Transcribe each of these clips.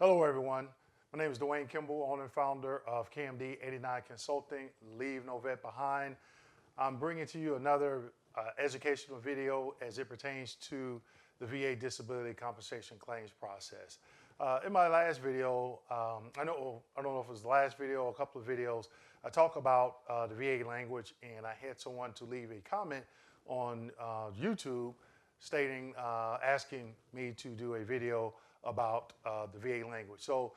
Hello, everyone. My name is Dwayne Kimball, owner and founder of KMD 89 Consulting, Leave No Vet Behind. I'm bringing to you another educational video as it pertains to the VA disability compensation claims process. In my last video, I don't know if it was the last video or a couple of videos, I talk about the VA language, and I had someone to leave a comment on YouTube stating, asking me to do a video about the VA language. So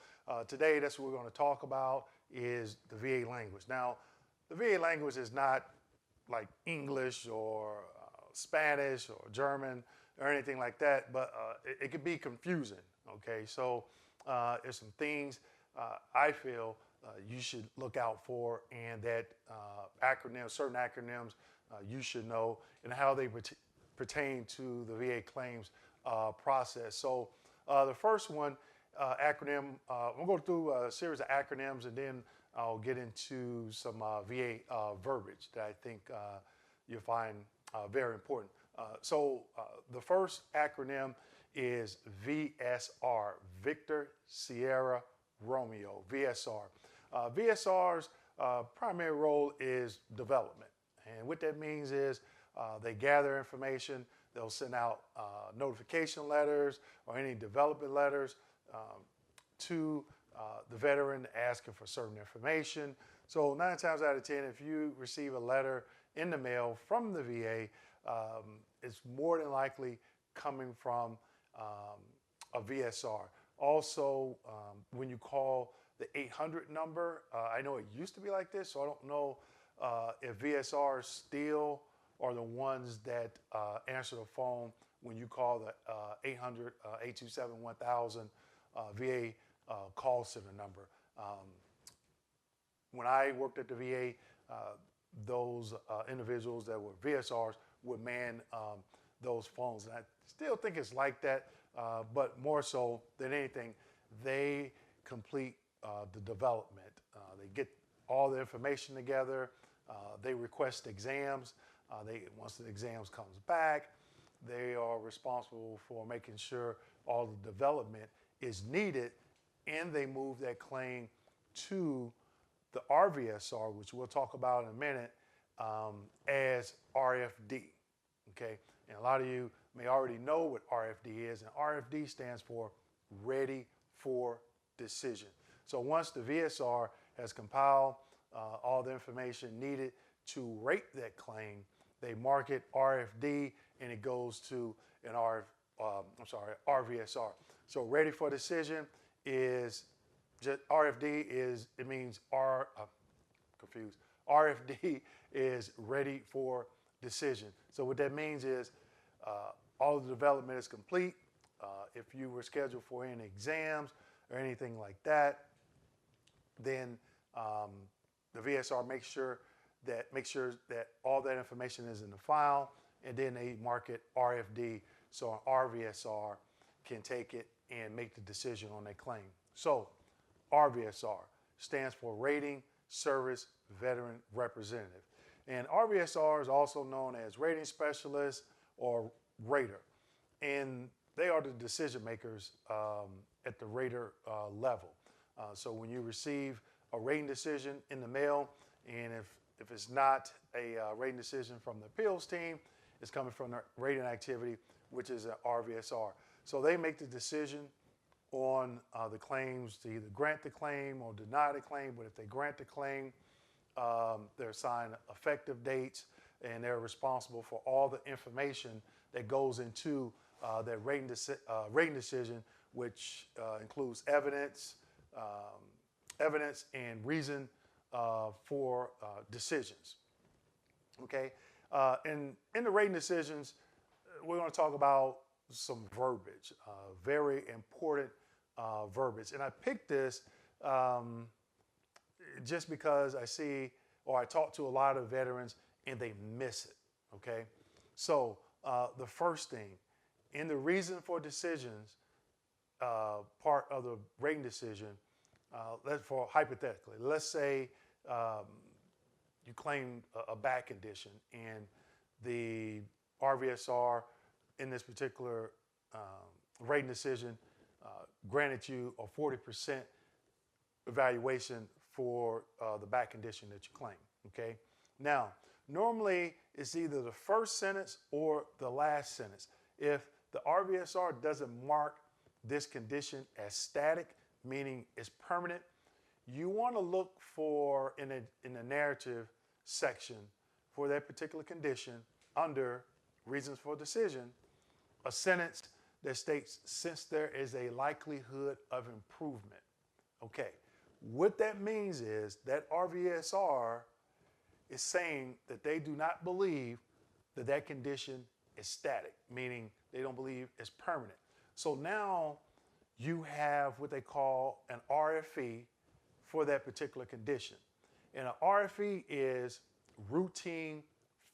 today, that's what we're going to talk about is the VA language. Now, the VA language is not like English or Spanish or German or anything like that, but it can be confusing, okay? So there's some things I feel you should look out for, and that acronyms, certain acronyms you should know, and how they pertain to the VA claims process. So the first one, acronym, we'll go through a series of acronyms, and then I'll get into some VA verbiage that I think you'll find very important. So the first acronym is VSR, Victor Sierra Romeo, VSR. VSR's primary role is development. And what that means is they gather information, they'll send out notification letters or any development letters to the veteran asking for certain information. So 9 times out of 10, if you receive a letter in the mail from the VA, it's more than likely coming from a VSR. Also, when you call the 800 number, I know it used to be like this, so I don't know if VSRs still are the ones that answer the phone when you call the 800-827-1000 VA call center number. When I worked at the VA, those individuals that were VSRs would man those phones. And I still think it's like that, but more so than anything, they complete the development. They get all the information together. They request exams. Once the exams comes back, they are responsible for making sure all the development is needed, and they move that claim to the RVSR, which we'll talk about in a minute, as RFD, okay? And a lot of you may already know what RFD is, and RFD stands for Ready for Decision. So once the VSR has compiled all the information needed to rate that claim, they mark it RFD, and it goes to an RVSR. So Ready for Decision is just RFD is, it means RFD is Ready for Decision. So what that means is all the development is complete. If you were scheduled for any exams or anything like that, then the VSR makes sure that all that information is in the file, and then they mark it RFD, so an RVSR can take it and make the decision on that claim. So RVSR stands for Rating Service Veteran Representative. And RVSR is also known as Rating Specialist or Rater. And they are the decision makers at the rater level. So when you receive a rating decision in the mail, and if it's not a rating decision from the appeals team, it's coming from the rating activity, which is an RVSR. So they make the decision on the claims to either grant the claim or deny the claim. But if they grant the claim, they're assigned effective dates, and they're responsible for all the information that goes into that rating decision, which includes evidence and reason for decisions. Okay, and in the rating decisions, we're going to talk about some verbiage, very important verbiage. And I picked this just because I see, or I talk to a lot of veterans and they miss it, okay? So the first thing, in the reason for decisions, part of the rating decision, hypothetically, let's say you claim a back condition, and the RVSR in this particular rating decision granted you a 40% evaluation for the back condition that you claim, okay? Now, normally it's either the first sentence or the last sentence. If the RVSR doesn't mark this condition as static, meaning it's permanent, you want to look for, in the narrative section for that particular condition, under reasons for decision, a sentence that states, since there is a likelihood of improvement. Okay, what that means is that RVSR is saying that they do not believe that that condition is static, meaning they don't believe it's permanent. So now you have what they call an RFE for that particular condition. And an RFE is routine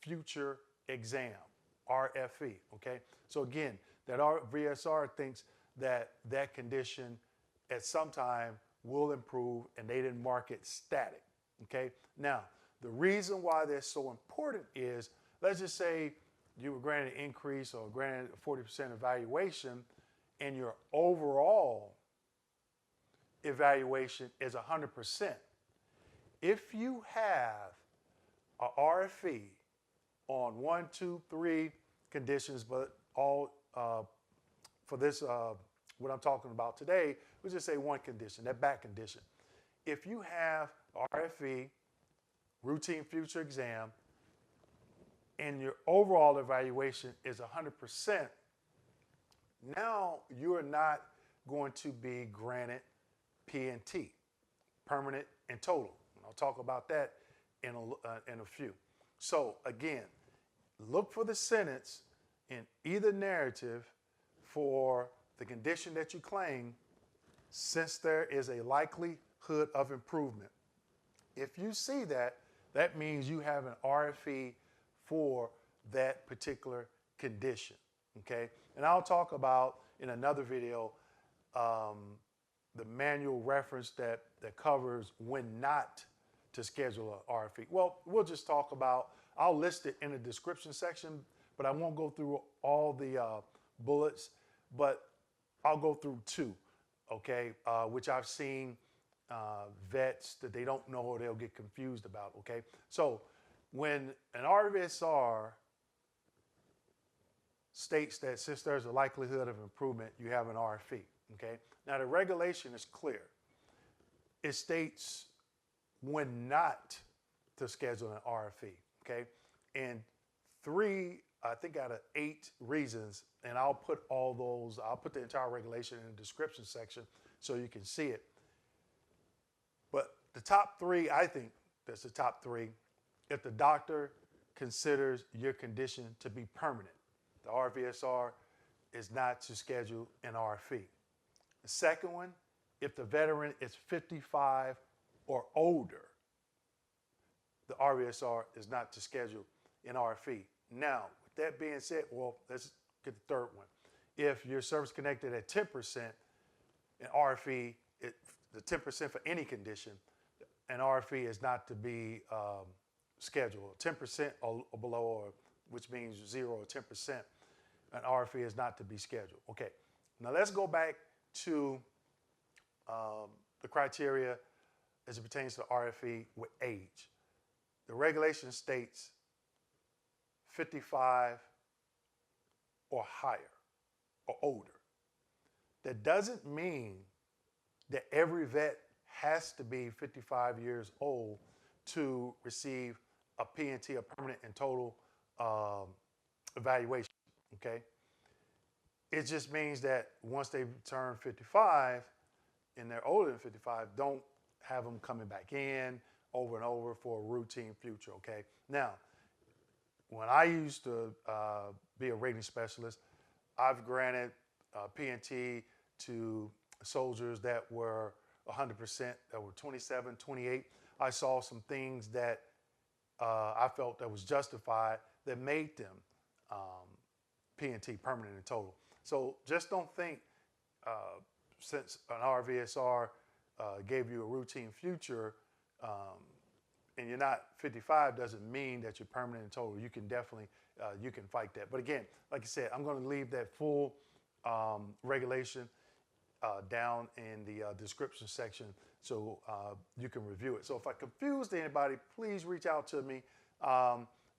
future exam, RFE, okay? So again, that RVSR thinks that that condition at some time will improve, and they didn't mark it static, okay? Now, the reason why that's so important is, let's just say you were granted an increase or granted a 40% evaluation, and your overall evaluation is 100%. If you have a RFE on 1, 2, 3 conditions, but all for this, what I'm talking about today, let's just say one condition, that back condition. If you have RFE, routine future exam, and your overall evaluation is 100%, now you are not going to be granted P&T, permanent and total. And I'll talk about that in a few. So again, look for the sentence in either narrative for the condition that you claim, since there is a likelihood of improvement. If you see that, that means you have an RFE for that particular condition, okay? And I'll talk about in another video the manual reference that covers when not to schedule an RFE. Well, we'll just talk about, I'll list it in the description section, but I won't go through all the bullets, but I'll go through two, okay, which I've seen vets that they don't know or they'll get confused about, okay? So when an RVSR states that since there's a likelihood of improvement, you have an RFE, okay? Now the regulation is clear. It states when not to schedule an RFE, okay? And 3, I think out of 8 reasons, and I'll put all those, I'll put the entire regulation in the description section so you can see it. But the top 3, I think that's the top 3, if the doctor considers your condition to be permanent, the RVSR is not to schedule an RFE. The second one, if the veteran is 55 or older, the RVSR is not to schedule an RFE. Now, with that being said, well, let's get the third one. If you're service connected at 10%, an RFE, the 10% for any condition, an RFE is not to be scheduled. 10% or below, or which means 0 or 10%, an RFE is not to be scheduled. Okay, now let's go back to the criteria as it pertains to RFE with age. The regulation states 55 or higher or older. That doesn't mean that every vet has to be 55 years old to receive a P&T, a permanent and total evaluation, okay? It just means that once they turn 55 and they're older than 55, don't have them coming back in over and over for a routine future, okay? Now, when I used to be a rating specialist, I've granted P&T to soldiers that were 100%, that were 27, 28. I saw some things that I felt that was justified that made them P&T, permanent and total. So just don't think since an RVSR gave you a routine future and you're not 55 doesn't mean that you're permanent and total. You can definitely, you can fight that. But again, like I said, I'm going to leave that full regulation down in the description section so you can review it. So if I confused anybody, please reach out to me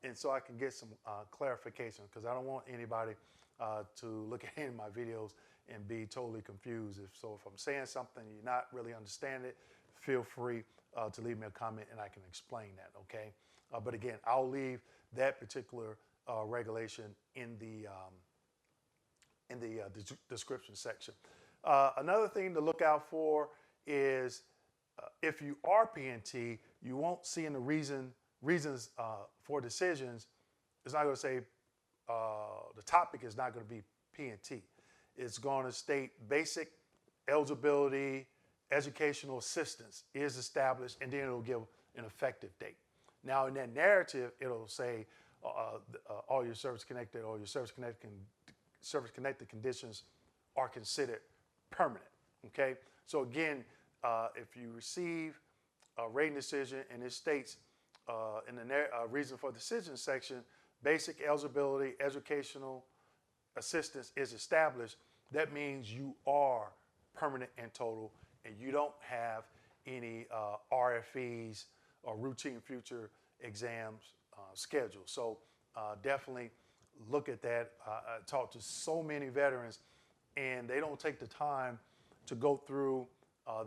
and so I can get some clarification, because I don't want anybody to look at any of my videos and be totally confused. If I'm saying something you're not really understanding it, feel free to leave me a comment and I can explain that, okay? But again, I'll leave that particular regulation in the description section. Another thing to look out for is if you are P&T, you won't see in the reasons for decisions, it's not going to say, the topic is not going to be P&T. It's going to state basic eligibility, educational assistance is established, and then it'll give an effective date. Now in that narrative, it'll say all your service-connected or your service-connected conditions are considered permanent, okay? So again, if you receive a rating decision and it states in the reason for decision section, basic eligibility, educational assistance is established, that means you are permanent and total and you don't have any RFEs or routine future exams scheduled. So definitely look at that. I talk to so many veterans and they don't take the time to go through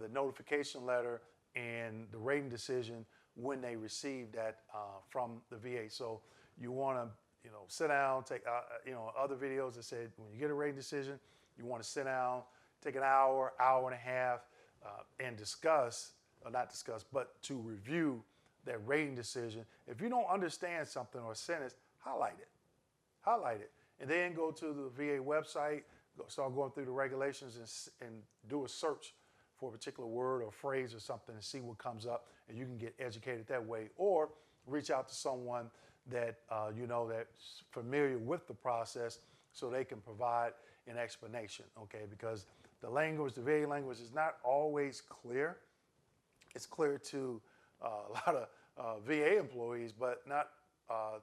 the notification letter and the rating decision when they receive that from the VA. So you want to, sit down, take, other videos that said when you get a rating decision, you want to sit down, take an hour, hour and a half, and discuss, or not discuss, but to review that rating decision. If you don't understand something or a sentence, highlight it, and then go to the VA website, start going through the regulations and do a search for a particular word or phrase or something and see what comes up, and you can get educated that way, or reach out to someone that that's familiar with the process so they can provide an explanation, okay? Because the language, the VA language is not always clear. It's clear to a lot of VA employees, but not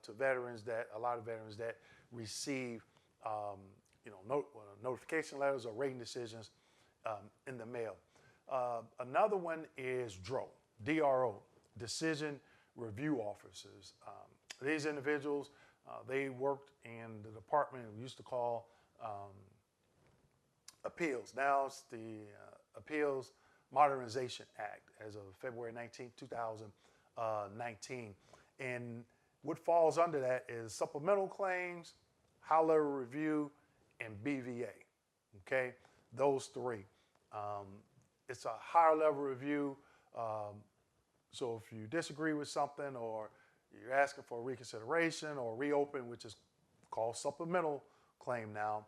to veterans a lot of veterans that receive notification letters or rating decisions in the mail. Another one is DRO, Decision Review Officers. These individuals, they worked in the department we used to call appeals. Now it's the Appeals Modernization Act as of February 19, 2019. And what falls under that is supplemental claims, high-level review, and BVA, okay? Those three. It's a higher level review. So if you disagree with something or you're asking for a reconsideration or reopen, which is called supplemental claim now,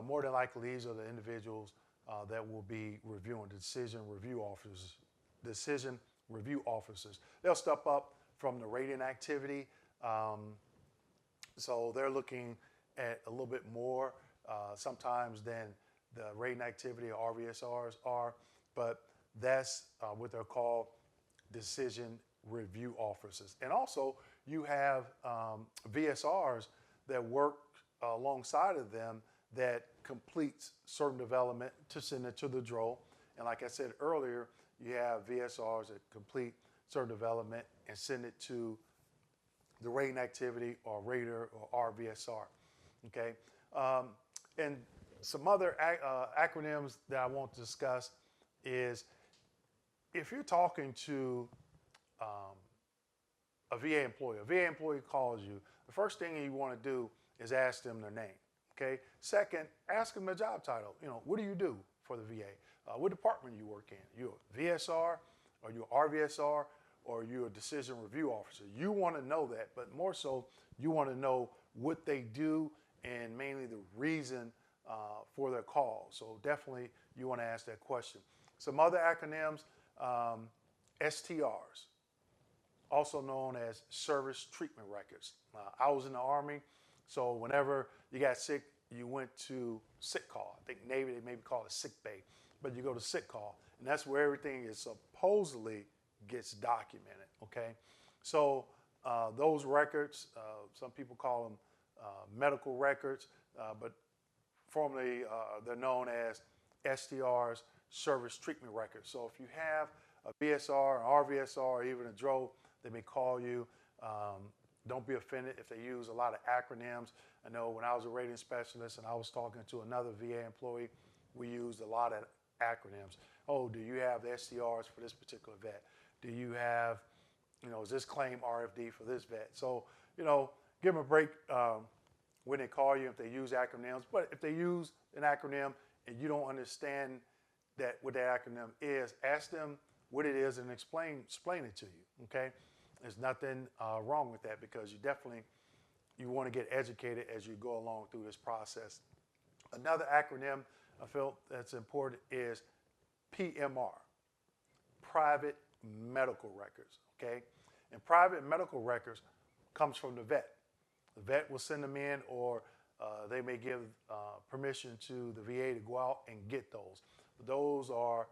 more than likely these are the individuals that will be reviewing the decision review officers. They'll step up from the rating activity. So they're looking at a little bit more sometimes than the rating activity or RVSRs are, but that's what they're called decision review officers. And also you have VSRs that work alongside of them that completes certain development to send it to the DRO. And like I said earlier, you have VSRs that complete certain development and send it to the rating activity or rater or RVSR, okay? And some other acronyms that I want to discuss is if you're talking to a VA employee calls you, the first thing you want to do is ask them their name, okay? Second, ask them their job title. What do you do for the VA? What department you work in? You're a VSR, or you're RVSR, or you're a decision review officer. You want to know that, but more so, you want to know what they do and mainly the reason for their call. So definitely you want to ask that question. Some other acronyms, STRs, also known as service treatment records. I was in the Army, so whenever you got sick, you went to sick call. I think Navy, they maybe call it sick bay, but you go to sick call, and that's where everything is supposedly gets documented, okay? So those records, some people call them medical records, but formally they're known as STRs, service treatment records. So if you have a VSR, an RVSR, or even a DRO, they may call you. Don't be offended if they use a lot of acronyms. I know when I was a rating specialist and I was talking to another VA employee, we used a lot of acronyms. Oh, do you have the STRs for this particular vet? Do you have, is this claim RFD for this vet? So, give them a break when they call you if they use acronyms. But if they use an acronym and you don't understand what that acronym is, ask them what it is and explain it to you, okay? There's nothing wrong with that because you want to get educated as you go along through this process. Another acronym I feel that's important is PMR, private medical records, okay? And private medical records comes from the vet. The vet will send them in, or they may give permission to the VA to go out and get those. Those are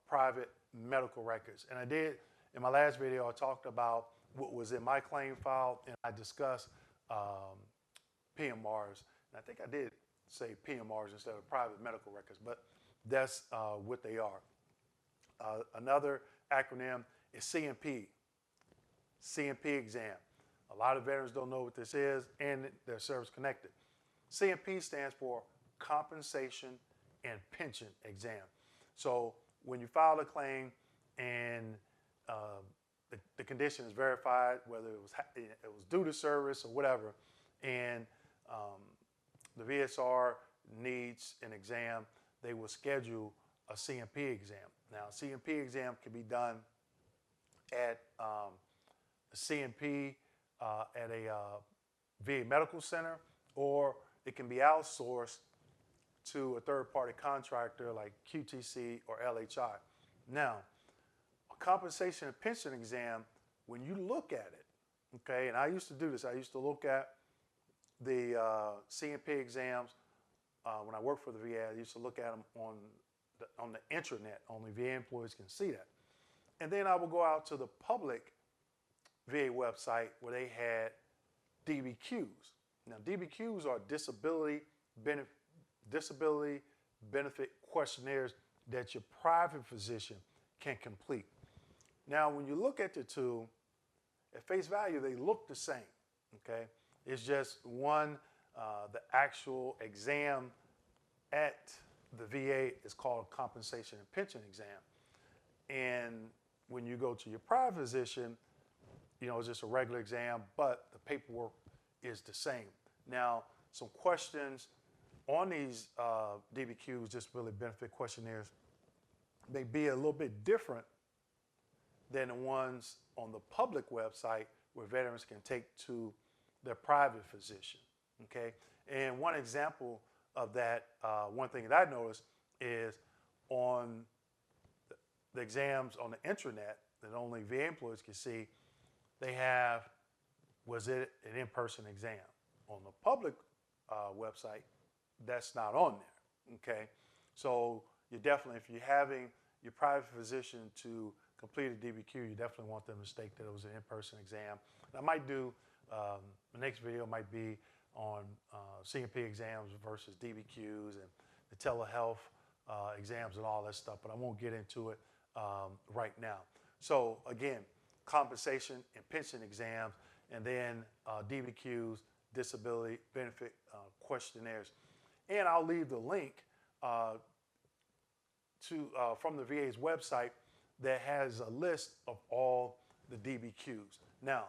private medical records. And I did, in my last video, I talked about what was in my claim file, and I discussed PMRs. And I think I did say PMRs instead of private medical records, but that's what they are. Another acronym is C&P Exam. A lot of veterans don't know what this is, and they're service connected. C&P stands for Compensation and Pension Exam. So when you file a claim and the condition is verified, whether it was due to service or whatever, and the VSR needs an exam, they will schedule a C&P exam. Now, a C&P exam can be done at a C&P at a VA medical center, or it can be outsourced to a third-party contractor like QTC or LHI. Now, a compensation and pension exam, when you look at it, okay, and I used to do this, I used to look at the C&P exams when I worked for the VA. I used to look at them on the intranet. Only VA employees can see that. And then I would go out to the public VA website where they had DBQs. Now, DBQs are disability benefit questionnaires that your private physician can complete. Now, when you look at the two, at face value, they look the same, okay? It's just one, the actual exam at the VA is called a compensation and pension exam. And when you go to your private physician, it's just a regular exam, but the paperwork is the same. Now, some questions on these DBQs, disability benefit questionnaires, may be a little bit different than the ones on the public website where veterans can take to their private physician, okay? And one example of that, one thing that I noticed is on the exams on the intranet that only VA employees can see, they have, was it an in-person exam? On the public website, that's not on there, okay? So you definitely, if you're having your private physician to complete a DBQ, you definitely want them to state that it was an in-person exam. And I might do, the next video might be on C&P exams versus DBQs and the telehealth exams and all that stuff, but I won't get into it right now. So again, compensation and pension exams, and then DBQs, disability benefit questionnaires. And I'll leave the link from the VA's website that has a list of all the DBQs. Now,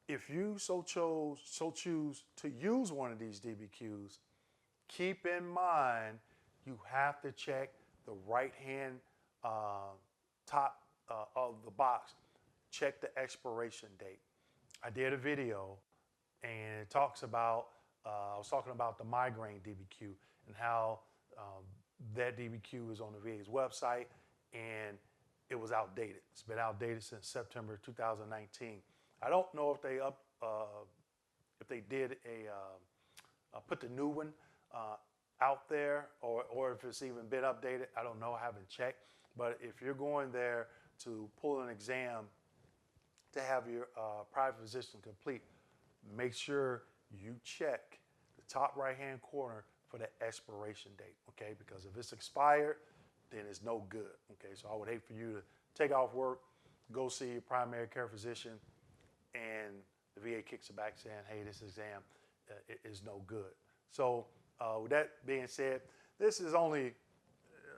if you so choose to use one of these DBQs, keep in mind you have to check the right-hand top of the box. Check the expiration date. I did a video and it talks about, I was talking about the migraine DBQ and how that DBQ is on the VA's website and it was outdated. It's been outdated since September 2019. I don't know if they did put the new one out there or if it's even been updated. I don't know, I haven't checked. But if you're going there to pull an exam to have your private physician complete, make sure you check the top right-hand corner for the expiration date, okay? Because if it's expired, then it's no good, okay? So I would hate for you to take off work, go see your primary care physician, and the VA kicks it back saying, hey, this exam is no good. So with that being said, this is only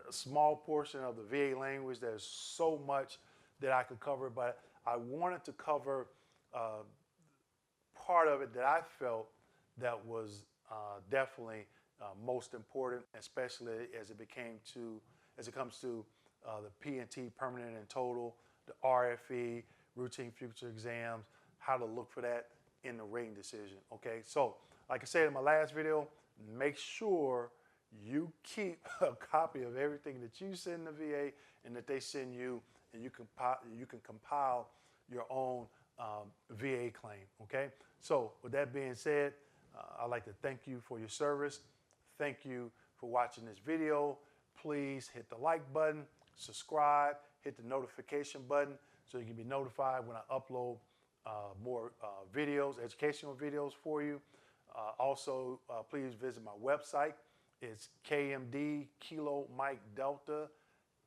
a small portion of the VA language. There's so much that I could cover, but I wanted to cover part of it that I felt that was definitely most important, especially as it comes to the P&T, permanent and total, the RFE, routine future exams, how to look for that in the rating decision, okay? So, like I said in my last video, make sure you keep a copy of everything that you send the VA and that they send you, and you can compile your own VA claim, okay? So, with that being said, I'd like to thank you for your service. Thank you for watching this video. Please hit the like button, subscribe, hit the notification button so you can be notified when I upload more videos, educational videos for you. Also, please visit my website. It's KMD Kilo Mike Delta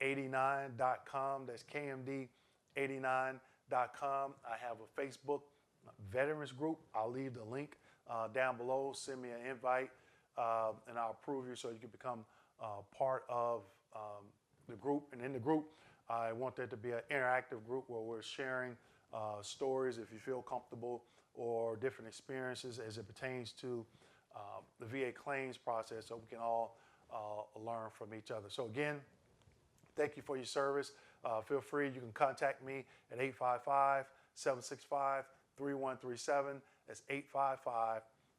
89.com. That's KMD89.com. I have a Facebook veterans group. I'll leave the link down below. Send me an invite and I'll approve you so you can become part of the group. And in the group, I want there to be an interactive group where we're sharing stories, if you feel comfortable, or different experiences as it pertains to the VA claims process, so we can all learn from each other. So again, thank you for your service. Feel free, you can contact me at 855-765-3137. That's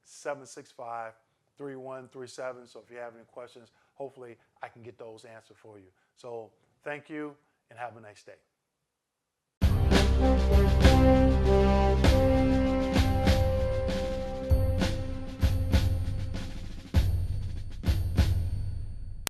855-765-3137. So if you have any questions, hopefully I can get those answered for you. So thank you and have a nice day.